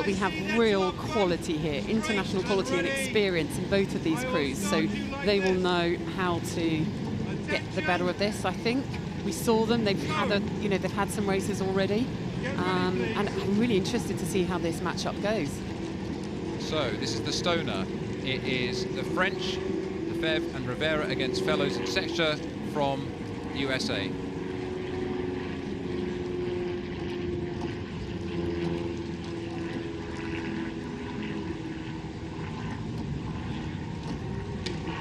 but we have real quality here, international quality and experience in both of these crews. So they will know how to get the better of this, I think. We saw them, they've had some races already. And I'm really interested to see how this matchup goes. So this is the Stonor. It is the French, Lefebvre and Ravera against fellows in Sechser from the USA.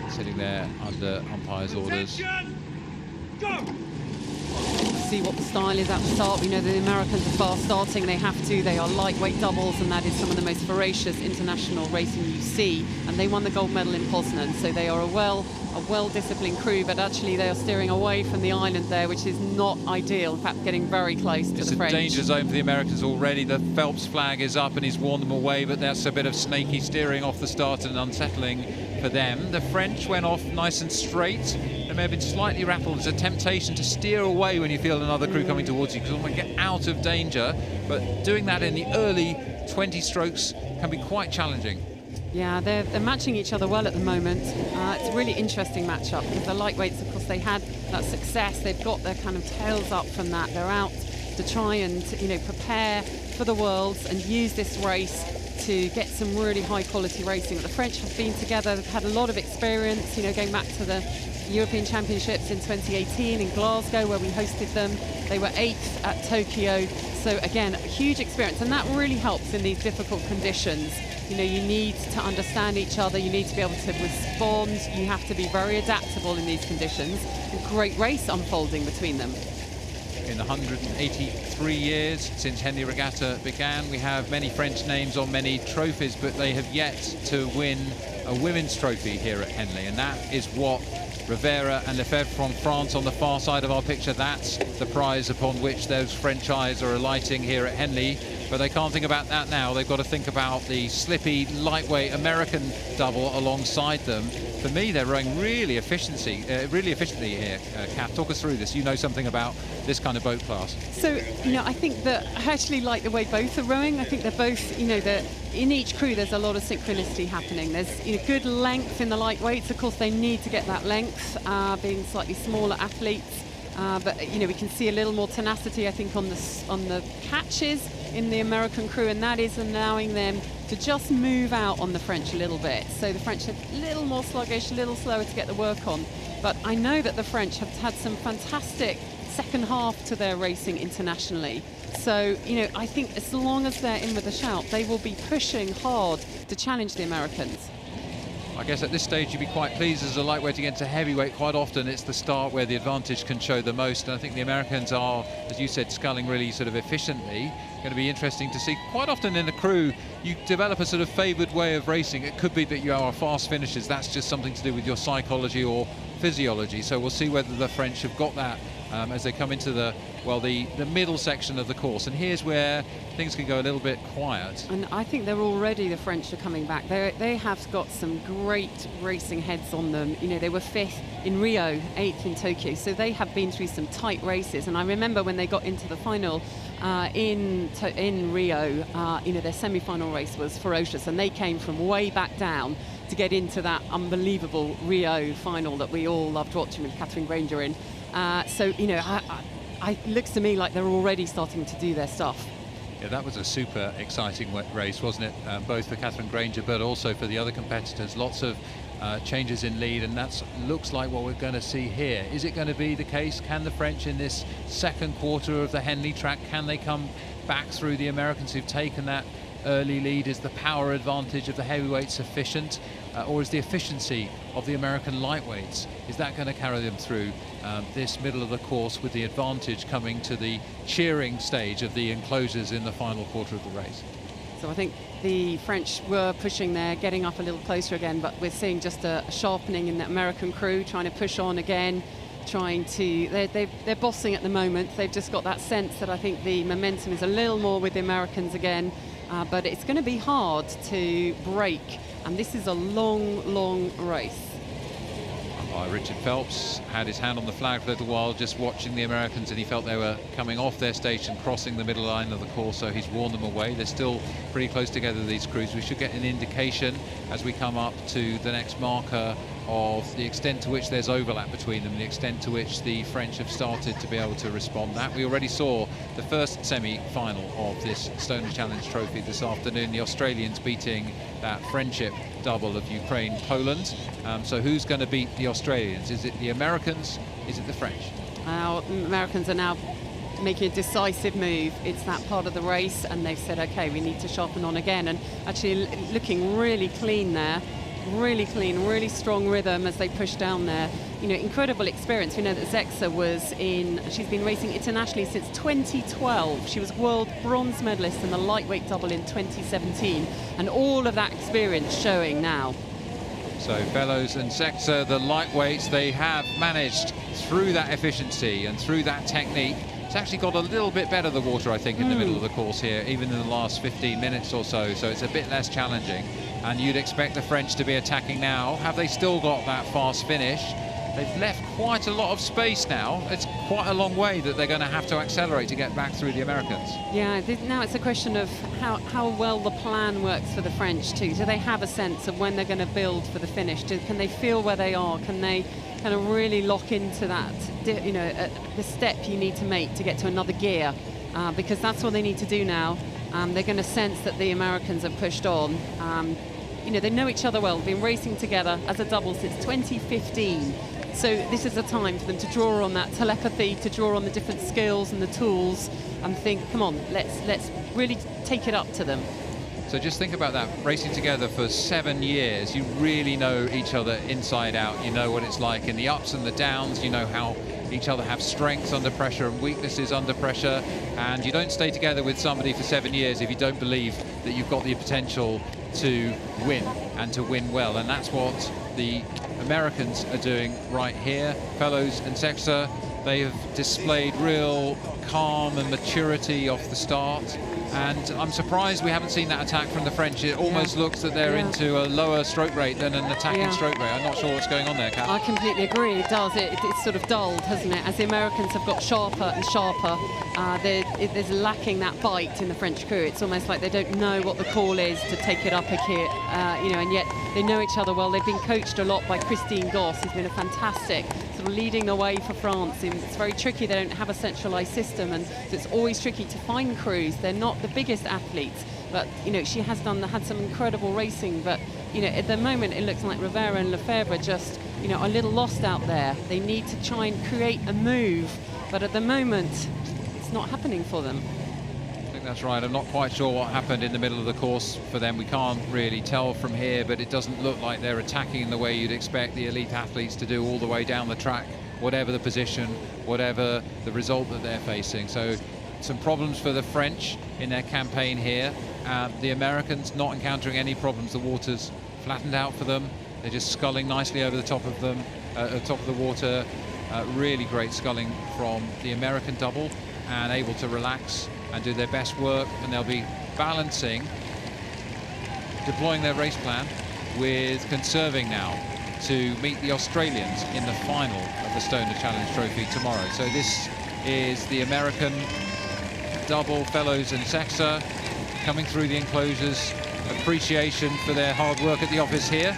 Sitting there under umpire's orders. Go! See what the style is at the start. We know the Americans are fast starting. They have to. They are lightweight doubles, and that is some of the most ferocious international racing you see. And they won the gold medal in Poznan, so they are a well-disciplined crew. But actually, they are steering away from the island there, which is not ideal. In fact, getting very close to the French. It's a danger zone for the Americans already. The Phelps flag is up, and he's warned them away. But that's a bit of snaky steering off the start and unsettling for them. The French went off nice and straight. They may have been slightly rattled. There's a temptation to steer away when you feel another crew coming towards you, because you want to get out of danger. But doing that in the early 20 strokes can be quite challenging. Yeah, they're matching each other well at the moment. It's a really interesting matchup because the lightweights, of course, they had that success. They've got their kind of tails up from that. They're out to try and, prepare for the Worlds and use this race to get some really high quality racing. But the French have been together, they've had a lot of experience, going back to the European Championships in 2018 in Glasgow, where we hosted them. They were 8th at Tokyo. So again, huge experience, and that really helps in these difficult conditions. You need to understand each other, you need to be able to respond, you have to be very adaptable in these conditions. A great race unfolding between them. In the 183 years since Henley Regatta began, we have many French names on many trophies, but they have yet to win a women's trophy here at Henley, and that is what Ravera and Lefebvre from France on the far side of our picture, that's the prize upon which those French eyes are alighting here at Henley. But they can't think about that now. They've got to think about the slippy, lightweight American double alongside them. For me, they're rowing really efficiently here. Kath, talk us through this. You know something about this kind of boat class. So, I think that I actually like the way both are rowing. I think they're both, in each crew there's a lot of synchronicity happening. There's good length in the lightweights. Of course, they need to get that length, being slightly smaller athletes. But we can see a little more tenacity, I think, on the catches in the American crew, and that is allowing them to just move out on the French a little bit. So the French are a little more sluggish, a little slower to get the work on. But I know that the French have had some fantastic second half to their racing internationally. So, I think as long as they're in with a shout, they will be pushing hard to challenge the Americans. I guess at this stage you'd be quite pleased as a lightweight against a heavyweight. Quite often it's the start where the advantage can show the most, and I think the Americans are, as you said, sculling really sort of efficiently. Going to be interesting to see. Quite often in a crew you develop a sort of favoured way of racing. It could be that you are fast finishers, that's just something to do with your psychology or physiology. So we'll see whether the French have got that as they come into the middle section of the course. And here's where things can go a little bit quiet. And I think the French are coming back. They have got some great racing heads on them. They were 5th in Rio, 8th in Tokyo, so they have been through some tight races. And I remember when they got into the final in Rio, their semi-final race was ferocious, and they came from way back down to get into that unbelievable Rio final that we all loved watching with Catherine Granger in. It looks to me like they're already starting to do their stuff. Yeah, that was a super exciting race, wasn't it? Both for Catherine Granger, but also for the other competitors. Lots of changes in lead, and that looks like what we're going to see here. Is it going to be the case? Can the French in this second quarter of the Henley track, can they come back through the Americans who've taken that early lead? Is the power advantage of the heavyweights sufficient, or is the efficiency of the American lightweights, is that going to carry them through this middle of the course, with the advantage coming to the cheering stage of the enclosures in the final quarter of the race? So I think the French were pushing there, getting up a little closer again, but we're seeing just a sharpening in the American crew, trying to push on again, they're bossing at the moment. They've just got that sense that I think the momentum is a little more with the Americans again, but it's going to be hard to break, and this is a long race. Richard Phelps had his hand on the flag for a little while, just watching the Americans, and he felt they were coming off their station, crossing the middle line of the course, so he's warned them away. They're still pretty close together, these crews. We should get an indication as we come up to the next marker of the extent to which there's overlap between them, the extent to which the French have started to be able to respond. That we already saw the first semi-final of this Stonor Challenge Trophy this afternoon, the Australians beating that friendship double of Ukraine-Poland. So who's going to beat the Australians? Is it the Americans? Is it the French? Americans are now making a decisive move. It's that part of the race, and they've said, okay, we need to sharpen on again, and actually looking really clean there. Really clean, really strong rhythm as they push down there. You know, incredible experience. We know that Sechser she's been racing internationally since 2012. She was world bronze medalist in the lightweight double in 2017, and all of that experience showing now. So Fellows and Sechser, the lightweights, they have managed through that efficiency and through that technique. It's actually got a little bit better, the water, I think, in the middle of the course here, even in the last 15 minutes or so. So it's a bit less challenging. And you'd expect the French to be attacking now. Have they still got that fast finish? They've left quite a lot of space now. It's quite a long way that they're going to have to accelerate to get back through the Americans. Yeah, now it's a question of how well the plan works for the French too. Do they have a sense of when they're going to build for the finish? Can they feel where they are? Can they kind of really lock into that, you know, the step you need to make to get to another gear? Because that's what they need to do now. They're going to sense that the Americans have pushed on. You know, they know each other well. They've been racing together as a double since 2015. So this is a time for them to draw on that telepathy, to draw on the different skills and the tools, and think, come on, let's really take it up to them. So just think about that, racing together for 7 years. You really know each other inside out. You know what it's like in the ups and the downs. You know how each other have strengths under pressure and weaknesses under pressure. And you don't stay together with somebody for 7 years if you don't believe that you've got the potential to win, and to win well. And that's what the Americans are doing right here. Fellows and Sechser, they have displayed real calm and maturity off the start. And I'm surprised we haven't seen that attack from the French. It almost looks that they're into a lower stroke rate than an attacking stroke rate. I'm not sure what's going on there, Kath. I completely agree. It does. It's sort of dulled, hasn't it? As the Americans have got sharper and sharper, there's lacking that bite in the French crew. It's almost like they don't know what the call is to take it up a gear, you know, and yet they know each other well. They've been coached a lot by Christine Goss, who's been a fantastic sort of leading the way for France. It's very tricky. They don't have a centralised system, and so it's always tricky to find crews. They're not the biggest athletes, but you know, she has had some incredible racing. But you know, at the moment it looks like Ravera and Lefebvre just, you know, are a little lost out there. They need to try and create a move, but at the moment it's not happening for them. I think that's right. I'm not quite sure what happened in the middle of the course for them. We can't really tell from here, but it doesn't look like they're attacking in the way you'd expect the elite athletes to do all the way down the track, whatever the position, whatever the result that they're facing. So some problems for the French in their campaign here. The Americans not encountering any problems. The water's flattened out for them. They're just sculling nicely over the top of them, top of the water. Really great sculling from the American double, and able to relax and do their best work. And they'll be balancing, deploying their race plan with conserving now to meet the Australians in the final of the Stonor Challenge Trophy tomorrow. So this is the American double, Fellows and Sechser, coming through the enclosures. Appreciation for their hard work at the office here.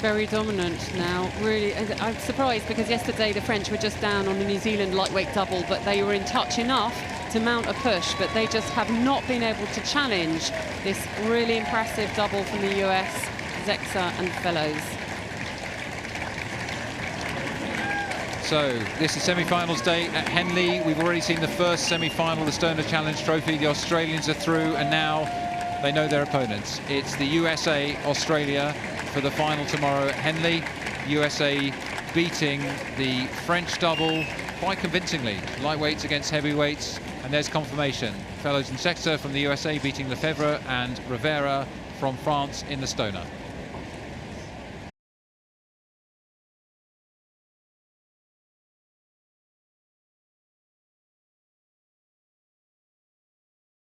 Very dominant now, really. I'm surprised because yesterday the French were just down on the New Zealand lightweight double, but they were in touch enough to mount a push, but they just have not been able to challenge this really impressive double from the US, Sechser and Fellows. So this is semi-finals day at Henley. We've already seen the first semi-final of the Stonor Challenge Trophy. The Australians are through, and now they know their opponents. It's the USA, Australia for the final tomorrow at Henley. USA beating the French double quite convincingly. Lightweights against heavyweights, and there's confirmation. Fellows and Sechser from the USA beating Lefebvre and Ravera from France in the Stonor.